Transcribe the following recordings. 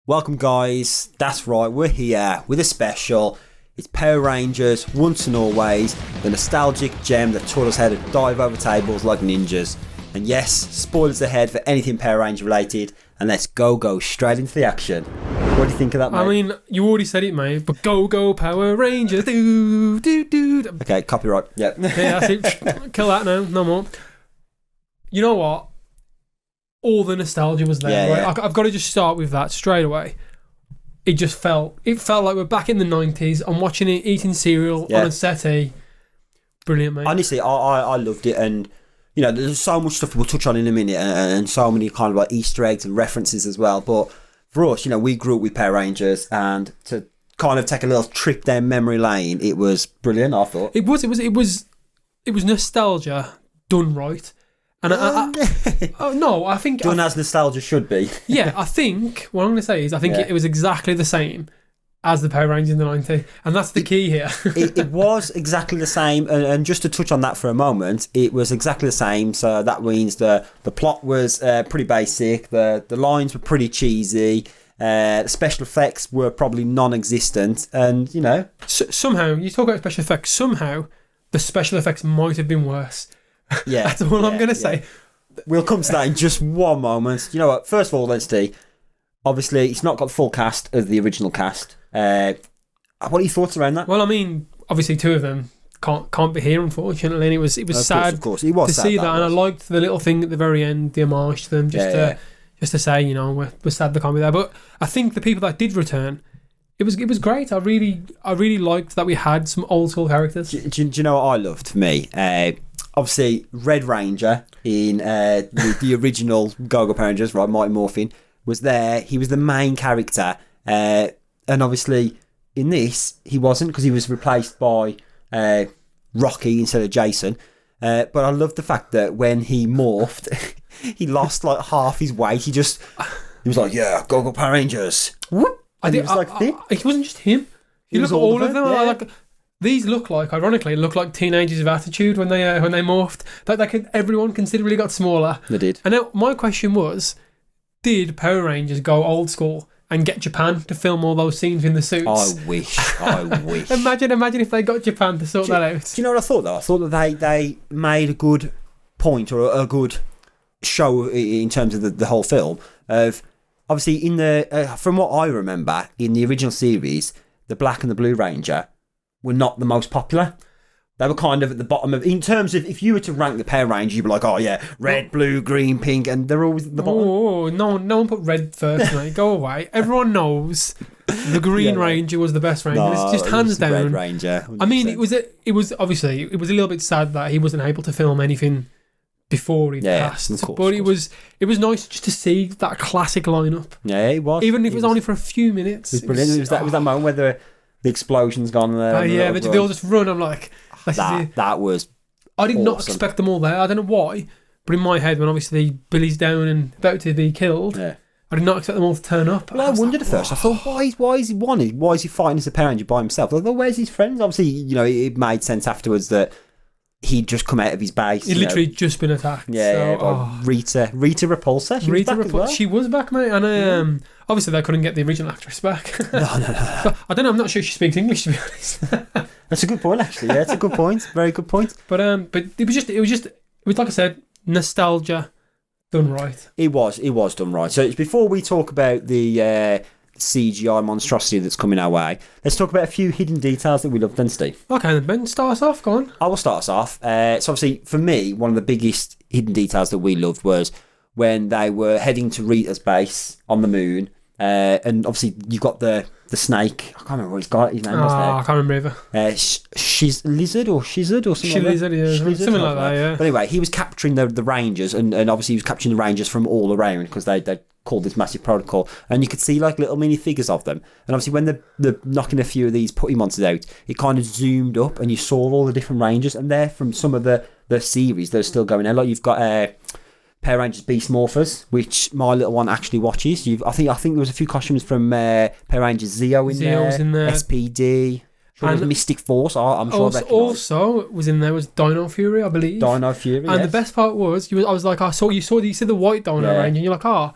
Welcome, guys. That's right, we're here with a special. It's Power Rangers, once and always, the nostalgic gem that taught us how to dive over tables like ninjas. And yes, spoilers ahead for anything Power Ranger related, and let's go straight into the action. What do you think of that, mate? I mean, you already said it, mate, but go Power Rangers, do. Okay, copyright, yeah. Yeah, that's it. Kill that now, no more. You know what? All the nostalgia was there, Yeah, right? yeah. I've got to just start with that straight away. It felt like we're back in the 90s. I'm watching it, eating cereal on a settee. Brilliant, mate. Honestly, I loved it, and you know, there's so much stuff we'll touch on in a minute, and so many kind of like Easter eggs and references as well. But for us, you know, we grew up with Power Rangers, and to kind of take a little trip down memory lane, it was brilliant. I thought It was nostalgia done right. And I think done as nostalgia should be. Yeah, I think what I'm going to say is it was exactly the same as the Power Rangers in the 90s, and that's the key here. it was exactly the same, and just to touch on that for a moment, it was exactly the same. So that means the plot was pretty basic, the lines were pretty cheesy, the special effects were probably non-existent, and you know, somehow you talk about special effects. Somehow the special effects might have been worse. Yeah, that's all I'm going to say. We'll come to that in just one moment. You know what? First of all, let's see. Obviously, it's not got the full cast of the original cast. What are your thoughts around that? Well, I mean, obviously, two of them can't be here, unfortunately. And it was sad of course. It was to sad, see that, and I liked the little thing at the very end, the homage to them, just to say, you know, we're sad they can't be there. But I think the people that did return, it was great. I really liked that we had some old school characters. Do you know what I loved? For me, obviously, Red Ranger in the original Go-Go Power Rangers, right? Mighty Morphin was there. He was the main character, and obviously in this he wasn't, because he was replaced by Rocky instead of Jason. But I love the fact that when he morphed, he lost like half his weight. He was like, "Yeah, Go-Go Power Rangers." Whoop. And it wasn't just him. You look at all of them. Yeah. Like, these ironically look like teenagers of attitude when they morphed. Everyone considerably got smaller. They did. And now my question was, did Power Rangers go old school and get Japan to film all those scenes in the suits? I wish. Imagine if they got Japan to sort that out. Do you know what I thought though? I thought that they made a good point, or a good show in terms of the whole film of, obviously in the from what I remember in the original series, the Black and the Blue Ranger were not the most popular. They were kind of at the bottom of, in terms of, if you were to rank the Power Rangers, you'd be like, oh yeah, red, blue, green, pink, and they're always at the bottom. Oh, no one put red first, mate. Go away. Everyone knows the Green Ranger was the best Ranger. It's just hands down. Red Ranger. 100%. I mean, it was obviously it was a little bit sad that he wasn't able to film anything before he passed. Of course, but it was nice just to see that classic lineup. Yeah, it was. Even if it was only for a few minutes. It was brilliant. It was that moment where the explosion's gone there. Yeah, they all just run. I'm like, that was. I did not expect them all there. I don't know why, but in my head, when obviously Billy's down and about to be killed, I did not expect them all to turn up. Well, I wondered at first. I thought, why is he wanted? Why is he fighting as a Power Ranger by himself? Like, well, where's his friends? Obviously, you know, it made sense afterwards that he'd just come out of his base. He'd literally just been attacked. Yeah, by Rita Repulsa. She was back as well. She was back, mate. And obviously they couldn't get the original actress back. No. I don't know. I'm not sure she speaks English, to be honest. That's a good point, actually. Yeah, it's a good point. Very good point. But it was like I said, nostalgia done right. It was done right. So it's before we talk about the CGI monstrosity that's coming our way, let's talk about a few hidden details that we love then, Steve. Okay, then Ben, start us off. Go on. I will start us off. So obviously, for me, one of the biggest hidden details that we loved was when they were heading to Rita's base on the moon, and obviously you got the snake. I can't remember what his name was now. I can't remember either. She's lizard or something like that. Lizard, yeah. Something like that, yeah. But anyway, he was capturing the Rangers, and obviously he was capturing the Rangers from all around, because they called this massive protocol, and you could see like little mini figures of them. And obviously when they're knocking a few of these putty monsters out, it kind of zoomed up and you saw all the different Rangers, and they're from some of the series that are still going out. Like you've got Power Rangers Beast Morphers, which my little one actually watches. I think there was a few costumes from Power Rangers Zeo in there. SPD. Sure, and Mystic Force, I'm sure. Also was in there was Dino Fury, I believe. Dino Fury, and the best part was, you said the white Dino Ranger, and you're like,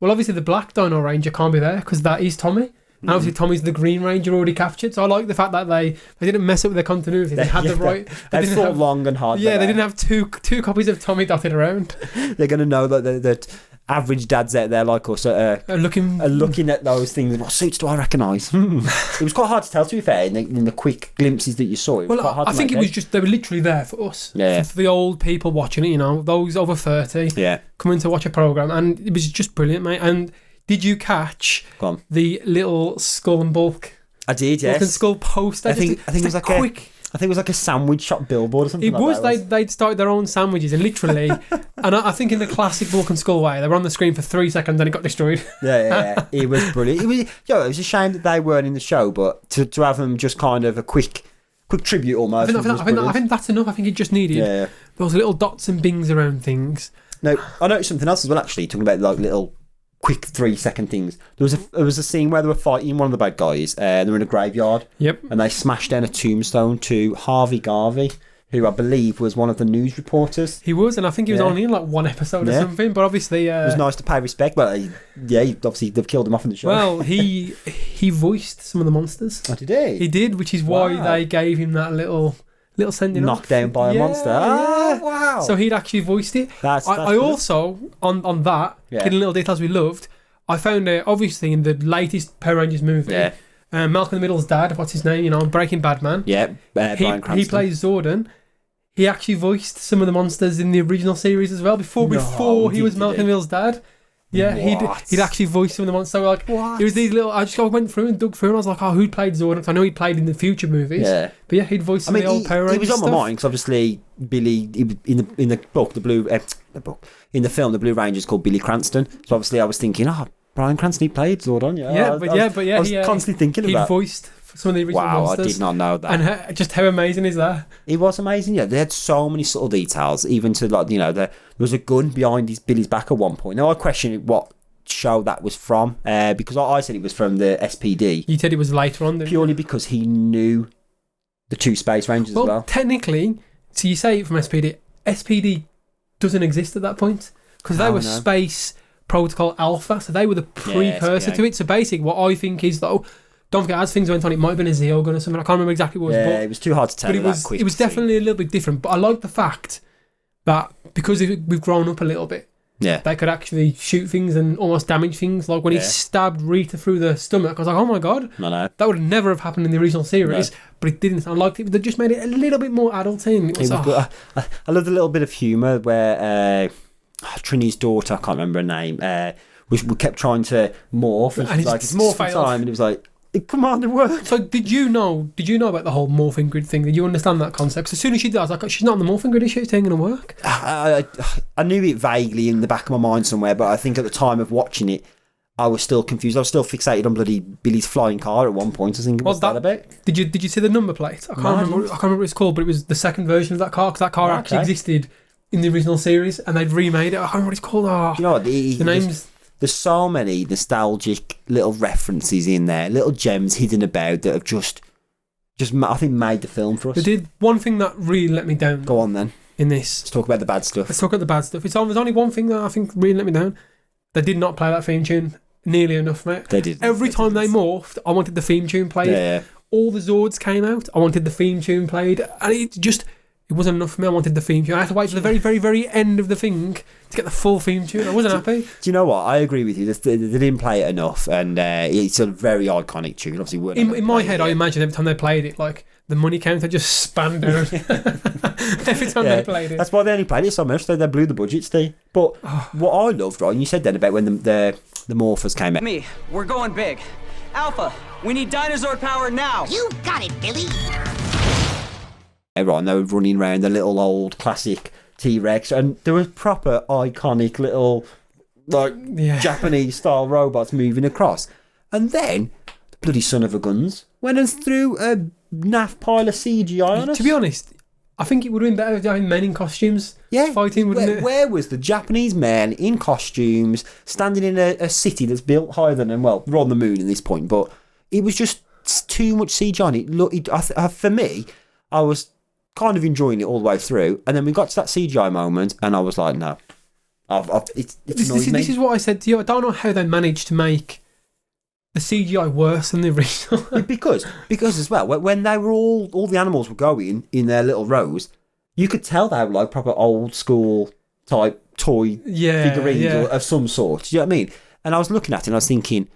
well, obviously the black Dino Ranger can't be there because that is Tommy. And obviously Tommy's the Green Ranger already captured. So I like the fact that they didn't mess up with their continuity. They had the right... They thought long and hard. Yeah, they didn't have two copies of Tommy dotted around. They're going to know that average dads out there like us are looking at those things. What suits do I recognise? It was quite hard to tell, to be fair, in the quick glimpses that you saw. It was quite hard I think it was just, they were literally there for us. Yeah. For the old people watching it, those over 30 coming to watch a programme. And it was just brilliant, mate. And did you catch the little Skull and Bulk? I did, yes. Bulk and Skull poster. I think it was like a sandwich shop billboard or something. It was. They'd started their own sandwiches, and literally, and I think in the classic Bulk and Skull way, they were on the screen for 3 seconds and it got destroyed. Yeah. It was brilliant. It was a shame that they weren't in the show, but to have them just kind of a quick tribute almost. I think that's enough. I think it just needed those little dots and bings around things. No, I noticed something else as well. Actually, talking about like little quick 3-second things. There was a scene where they were fighting one of the bad guys. They were in a graveyard. Yep. And they smashed down a tombstone to Harvey Garvey, who I believe was one of the news reporters. He was, and I think he was only in like one episode or something. But obviously, it was nice to pay respect. But obviously they've killed him off in the show. Well, he voiced some of the monsters. Oh, did he? He did, which is why they gave him that little sending knocked down by a monster. Wow. So he'd actually voiced it. I also, on that, hidden little details we loved, I found obviously in the latest Power Rangers movie, Malcolm in the Middle's dad, what's his name, Breaking Bad man. Yeah, Bryan Cranston. He plays Zordon. He actually voiced some of the monsters in the original series as well, before he was Malcolm in the Middle's dad. Yeah, he'd actually voiced some of the monsters. So like, it was these little. I just went through and dug through, and I was like, who played Zordon? Because I know he played in the future movies. Yeah, but yeah, he'd voiced some of the old Power Rangers. He was on stuff. my mind because obviously Billy in the book, in the film, the Blue Ranger's called Billy Cranston. So obviously I was thinking, Bryan Cranston, he played Zordon. I was constantly thinking about. He voiced some of the original monsters. I did not know that. And just how amazing is that? It was amazing. Yeah, they had so many subtle details. Even to like, there was a gun behind Billy's back at one point. Now I question what show that was from, because I said it was from the SPD. You said it was later on, purely because he knew the two Space Rangers as well. Technically, so you say it from SPD doesn't exist at that point because they were Space Protocol Alpha, so they were the precursor to it. So basically, what I think is though, don't forget, as things went on, it might have been a Zeo gun or something. I can't remember exactly what it was. Yeah, it was too hard to tell. But it was definitely a little bit different. But I like the fact that because we've grown up a little bit. Yeah, they could actually shoot things and almost damage things. Like when he stabbed Rita through the stomach, I was like, oh my god, no. That would never have happened in the original series, but it didn't. I liked it. They just made it a little bit more adulty. It was good. I love the little bit of humour where Trini's daughter, I can't remember her name, we kept trying to morph, and it's morph time, and it was like, come on, it worked. So did you know about the whole morphing grid thing? Did you understand that concept? As soon as she did, I was like, she's not on the morphing grid, is she? It's ain't going to work. I knew it vaguely in the back of my mind somewhere, but I think at the time of watching it, I was still confused. I was still fixated on bloody Billy's flying car at one point. I was thinking, what's that about? Did you see the number plate? I can't remember what it's called, but it was the second version of that car, because that car actually existed in the original series, and they'd remade it. I can't remember what it's called. You know what? The name's... There's so many nostalgic little references in there, little gems hidden about that have just I think made the film for us. They did one thing that really let me down. Go on then. In this, let's talk about the bad stuff. There's only one thing that I think really let me down. They did not play that theme tune nearly enough, mate. They did. Every time they morphed, I wanted the theme tune played. Yeah. All the Zords came out, I wanted the theme tune played, and it wasn't enough for me. I wanted the theme tune. I had to wait to the very, very, very end of the thing to get the full theme tune. I wasn't happy. Do you know what? I agree with you. They didn't play it enough, and it's a very iconic tune. Obviously, in my head, I imagine every time they played it, like the money counter just spanned out every time they played it. That's why they only played it so much. They blew the budget, Steve. But what I loved, right? And you said then about when the Morphers came out. We're going big. Alpha, we need dinosaur power now. You got it, Billy. Right, and they were running around the little old classic T-Rex, and there were proper iconic little Japanese style robots moving across, and then the bloody son of a guns went and threw a naff pile of CGI on us. To be honest, I think it would have been better having men in costumes fighting, wouldn't it? Where was the Japanese men in costumes standing in a city that's built higher than them? Well, we're on the moon at this point, but it was just too much CGI on it. For me, I was kind of enjoying it all the way through, and then we got to that CGI moment, and I was like, no, It's This annoyed me. is what I said to you. I don't know how they managed to make the CGI worse than the original. Yeah, because as well, when they were all the animals were going in their little rows, you could tell they were like proper old school type toy figurines of some sort. Do you know what I mean? And I was looking at it and I was thinking,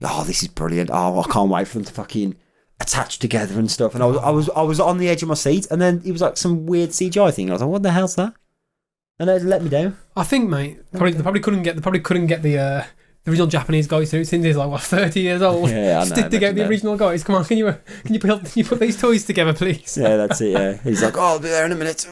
oh, this is brilliant. Oh, I can't wait for them to fucking attach together and stuff. And I was on the edge of my seat, and then it was like some weird CGI thing. And I was like, what the hell's that? And it let me down. I think, mate, they probably couldn't get the original Japanese guys through. Since he's like 30 years old. Yeah, I know. Stick together the original guys. Come on, can you put these toys together, please? Yeah, that's it. Yeah, he's like, oh, I'll be there in a minute.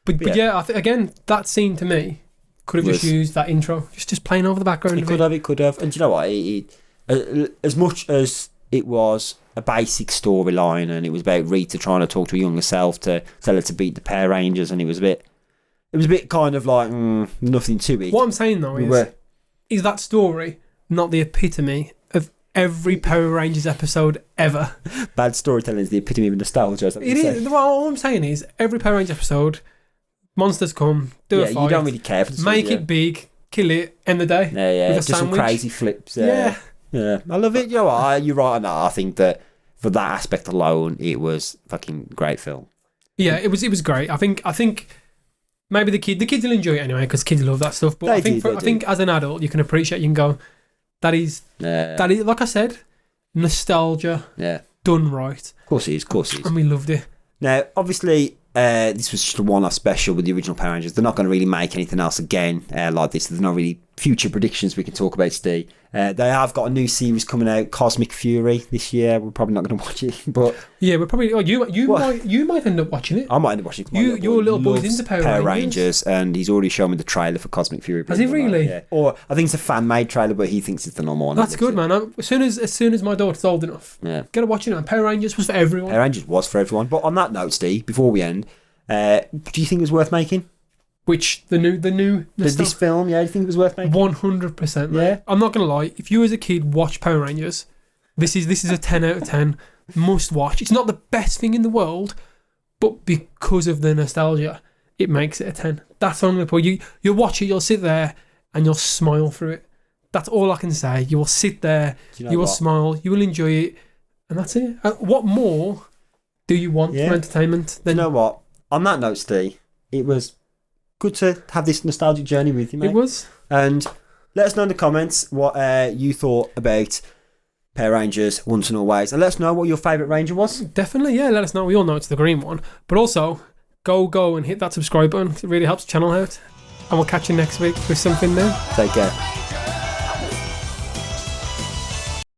But yeah, again, that scene to me could have just used that intro, just playing over the background. It could have. And do you know what? As much as it was a basic storyline, and it was about Rita trying to talk to her younger self to tell her to beat the Power Rangers, and it was a bit kind of like nothing to it. What I'm saying though is that story not the epitome of every Power Rangers episode ever? Bad storytelling is the epitome of nostalgia. It is. Well, all I'm saying is every Power Rangers episode, monsters come, do a fight. You don't really care for the make it big, kill it, end the day. Yeah. With a just sandwich. some crazy flips. Yeah. I love it. You know what? You're right on that. I think that for that aspect alone, it was fucking great film. Yeah, it was great. I think maybe the kids will enjoy it anyway because kids love that stuff. But I think as an adult, you can appreciate. You can go, that is like I said, nostalgia. Yeah, done right. Of course it is. And we loved it. Now, obviously, this was just a one-off special with the original Power Rangers. They're not going to really make anything else again like this. There's not really future predictions we can talk about, Steve. They have got a new series coming out, Cosmic Fury, this year. We're probably not going to watch it, but yeah, we're probably. Oh, you might end up watching it. I might end up watching it. Your little boy's into Power Rangers, and he's already shown me the trailer for Cosmic Fury. Has he really? Yeah. Or I think it's a fan-made trailer, but he thinks it's the normal one. That's good, man. As soon as my daughter's old enough, get her watching it. Power Rangers was for everyone. Power Rangers was for everyone. But on that note, Steve, before we end, do you think it was worth making? Which this film? Yeah, do you think it was worth making? 100%. Yeah, I'm not gonna lie. If you as a kid watch Power Rangers, this is a 10 out of 10 must watch. It's not the best thing in the world, but because of the nostalgia, it makes it a 10. That's all I'm gonna put. You'll watch it, you'll sit there, and you'll smile through it. That's all I can say. You will sit there, you will smile, you will enjoy it, and that's it. What more do you want for entertainment? You know what? On that note, Steve, it was good to have this nostalgic journey with you, mate. It was. And let us know in the comments what you thought about Power Rangers Once and Always. And let us know what your favourite Ranger was. Definitely, yeah. Let us know. We all know it's the green one. But also, go and hit that subscribe button. It really helps the channel out. And we'll catch you next week with something new. Take care.